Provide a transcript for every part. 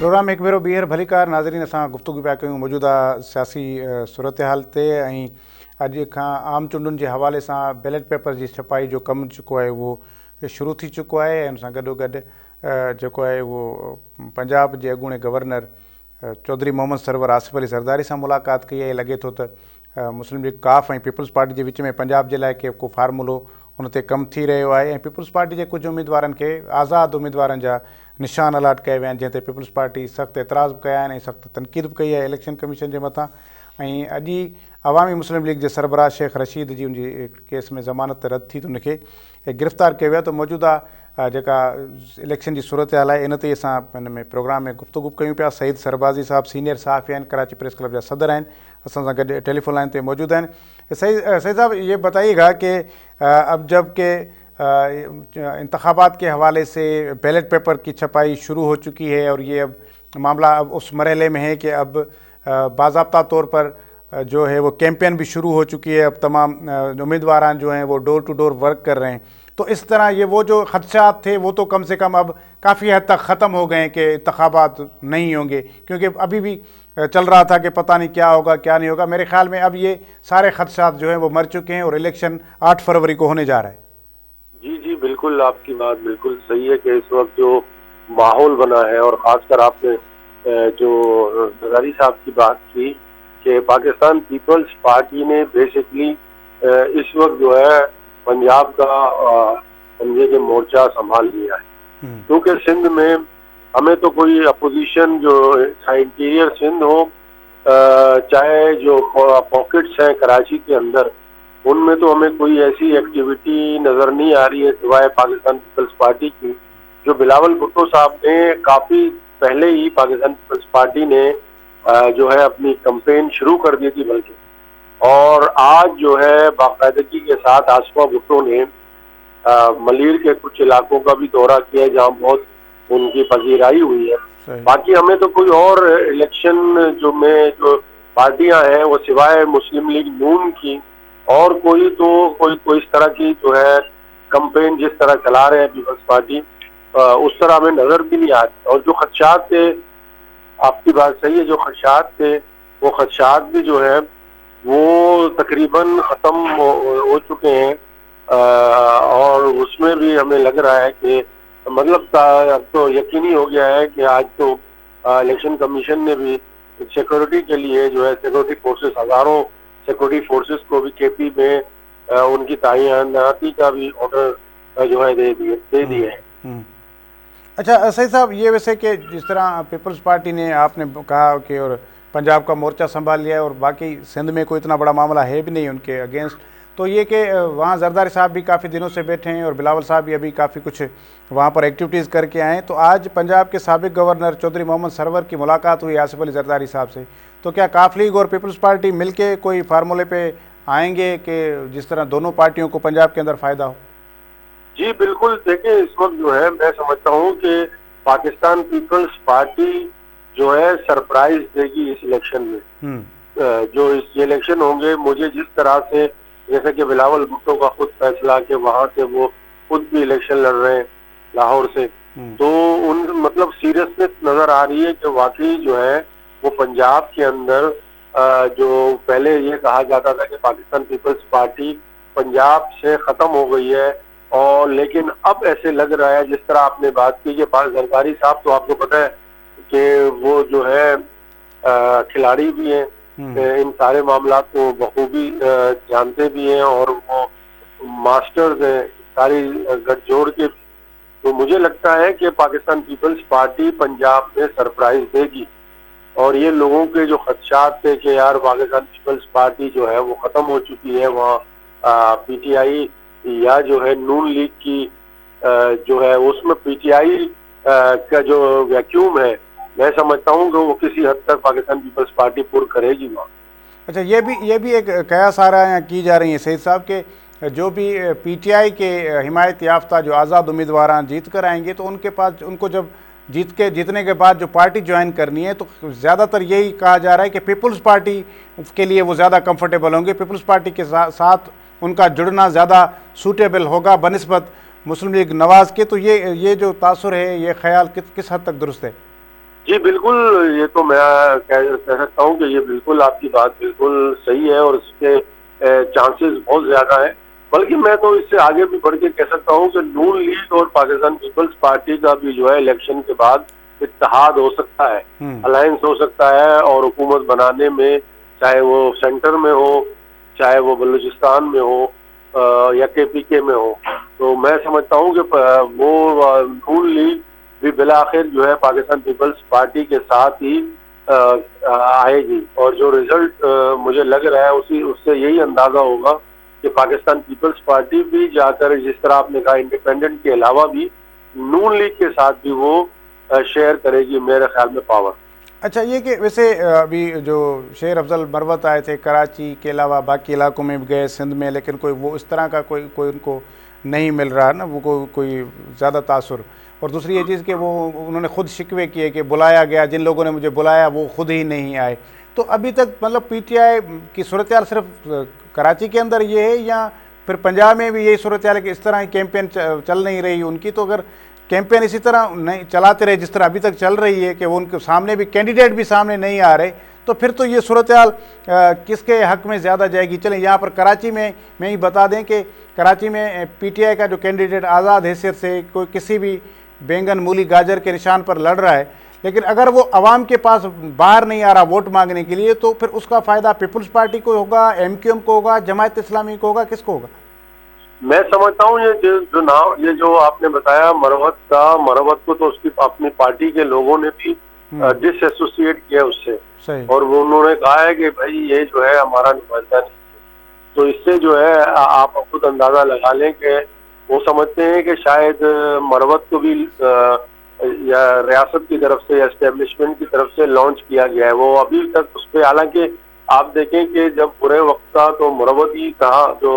Programme एक भेरो ॿीहर भलीकार नाज़रीन असां गुफ़्तगू पिया कयूं मौजूदा सियासी सूरत हाल ते ऐं अॼु खां आम चूंडुनि जे हवाले सां बैलेट पेपर जी छपाई जो कमु जेको आहे उहो शुरू थी चुको आहे ऐं उन सां गॾोगॾु जेको आहे उहो पंजाब जे अॻूणे गवर्नर चौधरी मोहम्मद सरवर आसिफ अली ज़रदारी सां मुलाक़ात कई आहे। लॻे थो त मुस्लिम लीग काफ़ ऐं पीपल्स पार्टी जे विच में पंजाब जे लाइ को फार्मूलो उन ते कमु थी रहियो आहे ऐं पीपल्स पार्टी जे कुझु उम्मीदवारनि खे आज़ादु उम्मीदवारनि जा निशान अलाट कया विया आहिनि, जंहिं ते पीपल्स पार्टी सख़्तु एतिराज़ बि कया आहिनि ऐं सख़्तु तनक़ीद बि कई आहे इलेक्शन कमीशन जे मथां। ऐं अॼु ई अवामी मुस्लिम लीग जे सरबराह शेख रशीद जी उनजी केस में ज़मानत रद्द थी त उनखे गिरफ़्तार कयो वियो। त मौजूदा जेका इलेक्शन जी सूरत हाल आहे इन ते असां हिन में प्रोग्राम में गुफ़्तगू कयूं पिया। सईद सरबाज़ी साहब सीनियर सहाफ़ी आहिनि, कराची प्रेस क्लब जा सदर आहिनि, असां सां गॾु टेलीफोन लाइन ते मौजूद आहिनि। सईद साहब, ये बताइएगा कि अब जब के इंतखाबात के हवाले से बैलेट पेपर की छपाई शुरू हो चुकी है और ये अब मामला अब उस मरहले में है कि अब बाज़ाब्ता तौर पर जो है वो कैंपेन भी शुरू हो चुकी है, अब तमाम उम्मीदवार जो हैं वो डोर टू डोर वर्क कर रहे हैं, तो इस तरह ये वो जो खदशात थे वो तो कम से कम अब काफ़ी हद तक ख़त्म हो गए हैं कि इंतखाबात नहीं होंगे, क्योंकि अभी भी चल रहा था कि पता नहीं क्या होगा क्या नहीं होगा। मेरे ख्याल में अब ये सारे खदशात जो हैं वो मर चुके हैं और इलेक्शन 8 फरवरी को होने जा रहा है। जी बिल्कुल, आपकी बात बिल्कुल सही है कि इस वक्त जो माहौल बना है और ख़ासकर आपने जो ज़रदारी साहब की बात की कि पाकिस्तान पीपल्स पार्टी ने बेसिकली इस वक्त जो है पंजाब का समझे कि मोर्चा संभाल लिया है, क्योंकि सिंध में हमें तो कोई अपोजिशन जो चाहे इंटीरियर सिंध हो चाहे जो पॉकेट्स हैं कराची के अंदर, उनमें तो हमें कोई ऐसी एक्टिविटी नज़र नहीं आ रही है सिवाय पाकिस्तान पीपल्स पार्टी की। जो बिलावल भुट्टो साहब ने काफ़ी पहले ही पाकिस्तान पीपल्स पार्टी ने जो है अपनी कैंपेन शुरू कर दी थी बल्कि, और आज जो है बाकायदगी के साथ आसिफा भुट्टो ने मलीर के कुछ इलाकों का भी दौरा किया है जहाँ बहुत उनकी पजीराई हुई है। बाकी हमें तो कोई और इलेक्शन जो पार्टियां हैं वो सिवाय मुस्लिम लीग नून की और कोई इस तरह की जो है कैंपेन जिस तरह चला रहे हैं पीपल्स पार्टी उस तरह हमें नजर भी नहीं आती। और जो खदशात थे, आपकी बात सही है, जो खदशात थे वो खदशात भी जो है वो तकरीबन ख़त्म हो चुके हैं और उसमें भी हमें लग रहा है कि मतलब अब तो यकीनी हो गया है कि आज तो इलेक्शन कमीशन ने भी सिक्योरिटी के लिए जो है सिक्योरिटी फोर्सेस, हज़ारों सिक्योरिटी फोर्सेस को भी केपी में उनकी तैनाती का भी ऑर्डर जो है दे दिए हैं। अच्छा सही साहब, ये वैसे कि जिस तरह पीपल्स पार्टी ने आपने कहा कि और पंजाब का मोर्चा संभाल लिया है और बाकी सिंध में कोई इतना बड़ा मामला है भी नहीं उनके अगेंस्ट, तो ये कि वहाँ ज़रदारी साहब भी काफ़ी दिनों से बैठे हैं और बिलावल साहब भी अभी काफ़ी कुछ वहाँ पर एक्टिविटीज़ करके आए हैं, तो आज पंजाब के साबिक गवर्नर चौधरी मोहम्मद सरवर की मुलाकात हुई आसिफ अली ज़रदारी साहब से, तो क्या काफ लीग और पीपल्स पार्टी मिलके कोई फार्मूले पे आएंगे कि जिस तरह दोनों पार्टियों को पंजाब के अंदर फ़ायदा हो? जी बिल्कुल, देखिए इस वक्त जो है मैं समझता हूँ कि पाकिस्तान पीपल्स पार्टी जो है सरप्राइज देगी इस इलेक्शन में। जो इस इलेक्शन होंगे, मुझे जिस तरह से जैसे कि बिलावल भुट्टो का खुद फैसला कि वहां से वो खुद भी इलेक्शन लड़ रहे हैं लाहौर से, तो उन मतलब सीरियसनेस नजर आ रही है कि वाकई जो है वो पंजाब के अंदर जो पहले ये कहा जाता था कि पाकिस्तान पीपल्स पार्टी पंजाब से खत्म हो गई है, और लेकिन अब ऐसे लग रहा है जिस तरह आपने बात की कि ज़रदारी साहब तो आपको पता है कि वो जो है खिलाड़ी भी हैं, इन सारे मामला को बखूबी जानते भी हैं और वो मास्टर्स हैं सारी गठजोड़ के। तो मुझे लगता है कि पाकिस्तान पीपल्स पार्टी पंजाब में सरप्राइज देगी और ये लोगों के जो खदशात थे कि यार पाकिस्तान पीपल्स पार्टी जो है वो ख़त्म हो चुकी है, वहाँ पीटीआई या जो है नून लीग की जो है उसमें पीटीआई का जो वैक्यूम है, मैं समझता हूँ कि वो किसी हद तक पाकिस्तान पीपल्स पार्टी पूर्ण करेगी वहाँ। अच्छा, ये भी एक कयास आ रहा है की जा रही है सईद साहब के जो भी पीटीआई के हिमायत याफ्ता जो आज़ाद उम्मीदवार जीत कर आएंगे तो उनके पास उनको जब जीतने के बाद जो पार्टी ज्वाइन करनी है तो ज़्यादातर यही कहा जा रहा है कि पीपल्स पार्टी के लिए वो ज़्यादा कंफर्टेबल होंगे, पीपल्स पार्टी के साथ उनका जुड़ना ज़्यादा सूटेबल होगा बनिस्बत मुस्लिम लीग नवाज़ के। तो ये जो तासुर है, ये ख्याल किस हद तक दुरुस्त है? جی بالکل، یہ تو میں کہہ سکتا ہوں کہ یہ بالکل آپ کی بات بالکل صحیح ہے اور اس کے چانسز بہت زیادہ ہیں. بلکہ میں تو اس سے آگے بھی بڑھ کے کہہ سکتا ہوں کہ نون لیگ اور پاکستان پیپلز پارٹی کا بھی جو ہے الیکشن کے بعد اتحاد ہو سکتا ہے، الائنس ہو سکتا ہے، اور حکومت بنانے میں چاہے وہ سینٹر میں ہو، چاہے وہ بلوچستان میں ہو یا کے پی کے میں ہو. تو میں سمجھتا ہوں کہ وہ نون لیگ بھی بالآخر جو ہے پاکستان پیپلز پارٹی کے ساتھ ہی آئے گی. اور جو رزلٹ مجھے لگ رہا ہے اس سے یہی اندازہ ہوگا کہ پاکستان پیپلز پارٹی بھی جا کر جس طرح آپ نے کہا انڈیپینڈنٹ کے علاوہ بھی نون لیگ کے ساتھ بھی وہ شیئر کرے گی میرے خیال میں پاور. اچھا، یہ کہ ویسے ابھی جو شیر افضل مروت آئے تھے کراچی کے علاوہ باقی علاقوں میں بھی گئے سندھ میں، لیکن کوئی وہ اس طرح کا کوئی ان کو نہیں مل رہا نا، وہ کوئی زیادہ تاثر. اور دوسری یہ چیز کہ وہ انہوں نے خود شکوے کیے کہ بلایا گیا، جن لوگوں نے مجھے بلایا وہ خود ہی نہیں آئے. تو ابھی تک مطلب پی ٹی آئی کی صورتحال صرف کراچی کے اندر یہ ہے یا پھر پنجاب میں بھی یہی صورتحال ہے کہ اس طرح کی کیمپین چل نہیں رہی ان کی؟ تو اگر کیمپین اسی طرح نہیں چلاتے رہے جس طرح ابھی تک چل رہی ہے کہ وہ ان کے سامنے بھی کینڈیڈیٹ بھی سامنے نہیں آ رہے، تو پھر تو یہ صورتحال کس کے حق میں زیادہ جائے گی؟ چلیں یہاں پر کراچی میں ہی بتا دیں کہ کراچی میں پی ٹی آئی کا جو کینڈیڈیٹ آزاد حیثیت سے کوئی کسی بھی بینگن مولی گاجر کے نشان پر لڑ رہا ہے، لیکن اگر وہ عوام کے پاس باہر نہیں آ رہا ووٹ مانگنے کے لیے، تو پھر اس کا فائدہ پیپلز پارٹی کو ہوگا، ایم کیو ایم کو ہوگا، جماعت اسلامی کو ہوگا، کس کو ہوگا؟ میں سمجھتا ہوں یہ جو آپ نے بتایا مروت کو تو اس کی اپنی پارٹی کے لوگوں نے بھی ڈس ایسوسیٹ کیا اس سے، اور وہ انہوں نے کہا ہے کہ بھائی یہ جو ہے ہمارا نمائندہ نہیں ہے. تو اس سے جو ہے آپ خود اندازہ لگا لیں کہ وہ سمجھتے ہیں کہ شاید مروت کو بھی یا ریاست کی طرف سے یا اسٹیبلشمنٹ کی طرف سے لانچ کیا گیا ہے. وہ ابھی تک اس پہ، حالانکہ آپ دیکھیں کہ جب برے وقت تھا تو مروت ہی کہا جو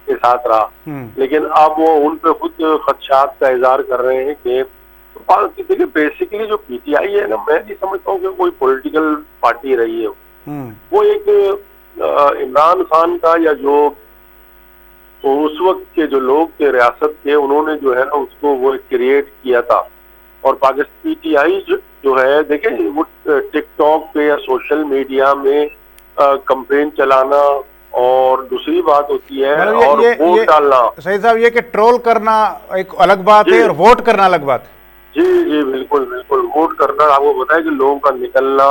کے ساتھ رہا، لیکن اب وہ ان پہ خود خدشات کا اظہار کر رہے ہیں کہ دیکھیں بیسیکلی جو پی ٹی آئی ہے نا، میں نہیں سمجھتا ہوں کہ کوئی پولیٹیکل پارٹی رہی ہے. وہ ایک عمران خان کا یا جو اس وقت کے جو لوگ تھے ریاست کے، انہوں نے جو ہے نا اس کو وہ کریٹ کیا تھا. اور پاکستان پی ٹی آئی جو ہے دیکھیں وہ ٹک ٹاک پہ یا سوشل میڈیا میں کمپین چلانا اور دوسری بات ہوتی ہے اور ووٹ ڈالنا. صحیح صاحب، یہ کہ ٹرول کرنا ایک الگ بات ہے اور ووٹ کرنا الگ بات ہے. جی بالکل بالکل، ووٹ کرنا آپ کو بتائیں کہ لوگوں کا نکلنا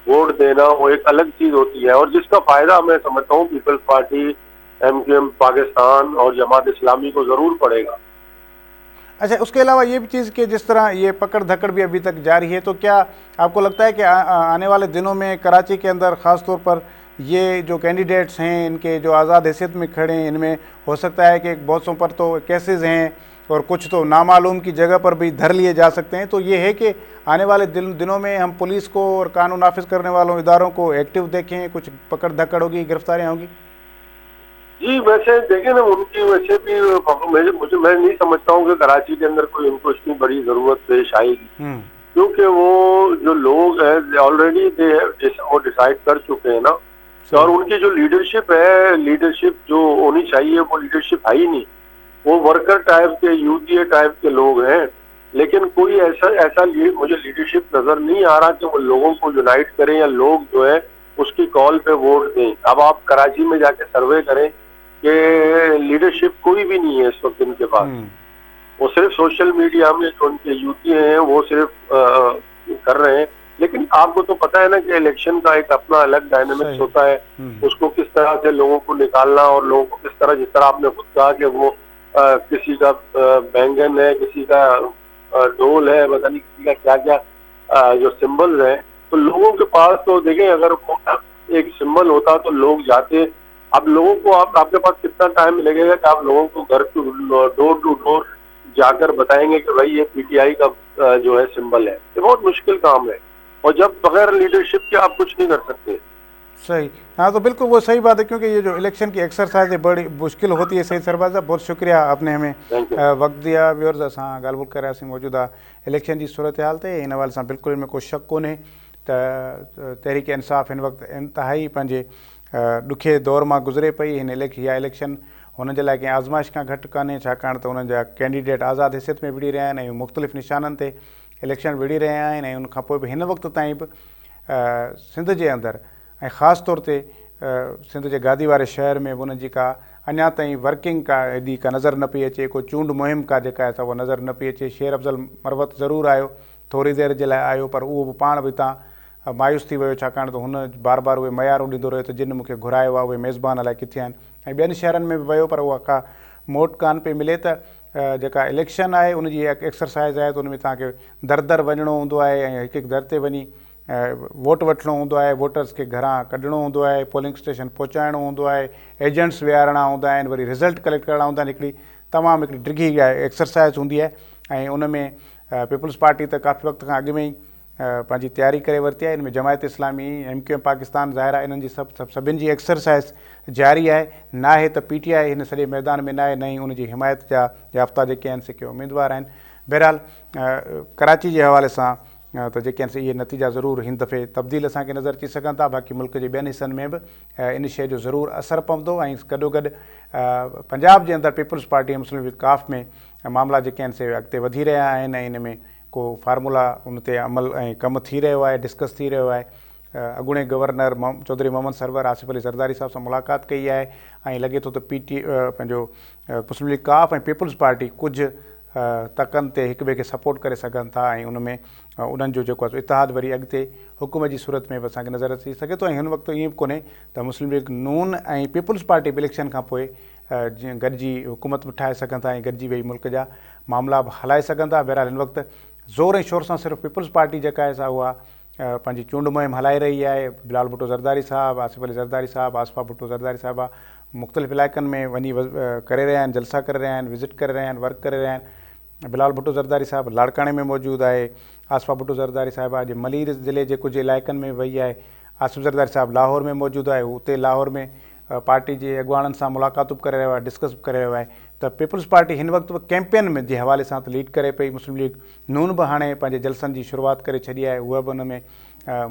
ووٹ دینا وہ ایک الگ چیز ہوتی ہے، اور جس کا فائدہ میں سمجھتا ہوں peoples party, M Q M Pakistan اور جماعت اسلامی کو ضرور پڑے گا. اچھا، اس کے علاوہ یہ بھی چیز کہ جس طرح یہ پکڑ دھکڑ بھی ابھی تک جاری ہے، تو کیا آپ کو لگتا ہے کہ آنے والے دنوں میں کراچی کے اندر خاص طور پر یہ جو کینڈیڈیٹس ہیں ان کے جو آزاد حیثیت میں کھڑے ہیں، ان میں ہو سکتا ہے کہ بہت سو پر تو کیسز ہیں اور کچھ تو نامعلوم کی جگہ پر بھی دھر لیے جا سکتے ہیں، تو یہ ہے کہ آنے والے دنوں میں ہم پولیس کو اور قانون نافذ کرنے والوں اداروں کو ایکٹیو دیکھیں، کچھ پکڑ دھکڑ ہوگی، گرفتاریاں ہوگی؟ جی ویسے دیکھیں نا، ان کی ویسے بھی میں نہیں سمجھتا ہوں کہ کراچی کے اندر کوئی ان کو اتنی بڑی ضرورت پیش آئے گی، کیونکہ وہ جو لوگ ہیں آلریڈی وہ ڈیسائیڈ کر چکے ہیں نا. اور ان کی جو لیڈرشپ ہے، لیڈرشپ جو ہونی چاہیے وہ لیڈرشپ ہے ہی نہیں. وہ ورکر ٹائپ کے، یوتھ ٹائپ کے لوگ ہیں، لیکن کوئی ایسا مجھے لیڈرشپ نظر نہیں آ رہا کہ وہ لوگوں کو یونائٹ کریں یا لوگ جو ہے اس کی کال پہ ووٹ دیں. اب آپ کراچی میں جا کے سروے کریں کہ لیڈرشپ کوئی بھی نہیں ہے اس وقت ان کے پاس. وہ صرف سوشل میڈیا میں جو ان کے یوتی ہیں وہ صرف کر رہے ہیں، لیکن آپ کو تو پتہ ہے نا کہ الیکشن کا ایک اپنا الگ ڈائنامکس ہوتا ہے. اس کو کس طرح سے لوگوں کو نکالنا اور لوگوں کو کس طرح، جس طرح آپ نے خود کہا کہ وہ کسی کا بینگن ہے، کسی کا ڈول ہے، پتہ نہیں کسی کا کیا کیا جو سمبلز ہیں، تو لوگوں کے پاس تو دیکھیں اگر ایک سمبل ہوتا تو لوگ جاتے. اب لوگوں کو آپ کے پاس کتنا ٹائم لگے گا کہ آپ لوگوں کو گھر ڈور ٹو ڈور جا کر بتائیں گے کہ بھائی یہ پی ٹی آئی کا جو ہے سمبل ہے؟ یہ بہت مشکل کام ہے، اور جب بغیر لیڈرشپ کے آپ کچھ نہیں کر سکتے. صحیح، ہاں تو بالکل وہ صحیح بات ہے، کیونکہ یہ جو الیکشن کی ایکسرسائز ہے بڑی مشکل ہوتی ہے. سید سربراز صاحب بہت شکریہ، آپ نے ہمیں وقت دیا. ویورز اساں گل بول کر رہا موجودہ الیکشن کی صورتحال تے ان حوالے سے بالکل ان میں کوئی شک کونے. تحریک انصاف ان وقت انتہائی پنجے ڈکھے دور میں گزرے پئی. یا الیکشن ان کے لیے آزمائش کا گھٹ کانے، چھاکاڻ تو ان کینڈیڈیٹ آزاد حیثیت میں بڑھی رہا ہیں، مختلف نشانن تے इलेक्शन विड़ी रहिया आहिनि ऐं उन खां पोइ बि हिन वक़्त ताईं बि सिंध जे अंदरि ऐं ख़ासि तौर ते सिंध जे गादी वारे शहर में बि उनजी का अञा ताईं वर्किंग का एॾी का नज़र न पई अचे, को चूंड मुहिम का जेका आहे उहा नज़र न पई अचे। शेर अफ़ज़ल मरवत ज़रूरु आयो, थोरी देरि जे लाइ आयो, पर उहो बि पाण बि हितां मायूस थी वियो, छाकाणि त हुन बार बार उहे मयारूं ॾींदो रहियो त जिन मूंखे घुरायो आहे उहे मेज़बान अलाए किथे आहिनि, ऐं ॿियनि शहरनि में बि वियो पर उहा का मोट कान पई मिले। त जेका इलेक्शन आहे उनजी एक्सरसाइज़ आहे त उन में तव्हांखे दर दर वञिणो हूंदो आहे ऐं हिकु हिकु दर ते वञी वोट वठिणो हूंदो आहे, वोटर्स खे घरां कढणो हूंदो आहे, पोलिंग स्टेशन पहुचाइणो हूंदो आहे, एजेंट्स विहारणा हूंदा आहिनि, वरी रिज़ल्ट कलेक्ट करणा हूंदा आहिनि। हिकिड़ी तमामु हिकिड़ी डिघी एक्सरसाइज़ हूंदी आहे ऐं उन में पीपल्स पार्टी त काफ़ी वक़्त खां अॻु में ई पंहिंजी तयारी करे वरिती आहे। इन में जमायत इस्लामी, MQM पाकिस्तान ज़ाहिर आहे, इन्हनि जी सभिनि जी एक्सरसाइज़ जारी आहे। नाहे त PTI हिन सॼे मैदान में न आहे, न ई उनजी हिमायत जा याफ़्ता जेके आहिनि से के उमेदवार आहिनि। बहरहाल कराची जे हवाले सां त जेके आहिनि से इहे नतीजा ज़रूरु हिन दफ़े तब्दील असांखे नज़र अची सघनि था। बाक़ी मुल्क जे ॿियनि हिसनि में बि इन शइ जो ज़रूरु असरु पवंदो ऐं गॾोगॾु पंजाब जे अंदरि पीपल्स पार्टी ऐं मुस्लिम लीग काफ़ में मामला जेके आहिनि से अॻिते वधी रहिया आहिनि ऐं इन में को फार्मूला उन ते अमल ऐं कमु थी रहियो आहे, डिस्कस थी रहियो आहे। अॻूणे गवर्नर चौधरी मोहम्मद सरवर आसिफ अली ज़रदारी साहिब सां मुलाक़ात कई आहे ऐं लॻे थो त पंहिंजो मुस्लिम लीग काफ़ ऐं पीपल्स पार्टी कुझु तकनि ते हिक ॿिए खे सपोर्ट करे सघनि था ऐं उन में उन्हनि जो जेको आहे इतिहाद वरी अॻिते हुकूम जी सूरत में बि असांखे नज़र अची सघे थो। ऐं हिन वक़्तु ईअं बि कोन्हे त मुस्लिम लीग नून ऐं पीपल्स पार्टी बि इलेक्शन खां पोइ जीअं गॾिजी हुकूमत बि ठाहे सघनि था ऐं गॾिजी वेही मुल्क जा मामला बि हलाए सघनि था। बहरहाल हिन वक़्तु ज़ोर ऐं शोर सां सिर्फ़ु पीपल्स पार्टी जेका आहे सा उहा पंहिंजी चूंड मुहिम हलाए रही आहे। बिलाल भुट्टो ज़रदारी साहिबु, आसिफ अली ज़रदारी साहिबु, आसफ़ा भुट्टो ज़रदारी साहिबा मुख़्तलिफ़ इलाइक़नि में वञी करे रहिया आहिनि, जलसा करे रहिया आहिनि, विज़िट करे रहिया आहिनि, वर्क करे रहिया आहिनि। बिलाल भुट्टो ज़रदारी साहिबु लाड़काणे में मौजूदु आहे, आसफ़ा भुट्टो ज़रदारी साहिबा अॼु मलीर ज़िले जे कुझु इलाइक़नि में वई आहे, आसिफ ज़रदारी साहिबु लाहौर में मौजूदु आहे, उते लाहौर में पार्टी जे अॻुवाणनि सां मुलाक़ातूं बि करे रहियो आहे, डिस्कस बि करे रहियो आहे। त पीपल्स पार्टी हिन वक़्तु बि कैंपेन में जे हवाले सां त लीड करे पई। मुस्लिम लीग नून बि हाणे पंहिंजे जलसनि जी शुरूआति करे छॾी आहे, उहा बि उन में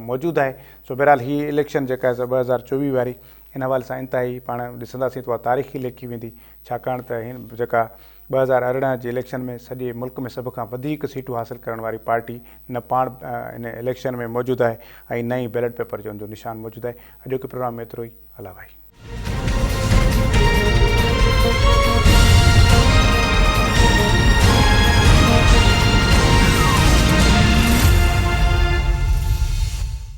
मौजूदु आहे। सो बहरहाल हीअ इलेक्शन जेका आहे 2024 वारी हिन हवाले सां इंतिहाई पाण ॾिसंदासीं त उहा तारीख़ी लिखी वेंदी, छाकाणि त हिन जेका 2018 जे इलेक्शन में सॼे मुल्क में सभ खां वधीक सीटूं हासिलु करण वारी पार्टी न पाण इन इलेक्शन में मौजूदु आहे ऐं न ई बैलेट पेपर जो उनजो निशान मौजूदु आहे। अॼोके प्रोग्राम में एतिरो ई। अला भाई।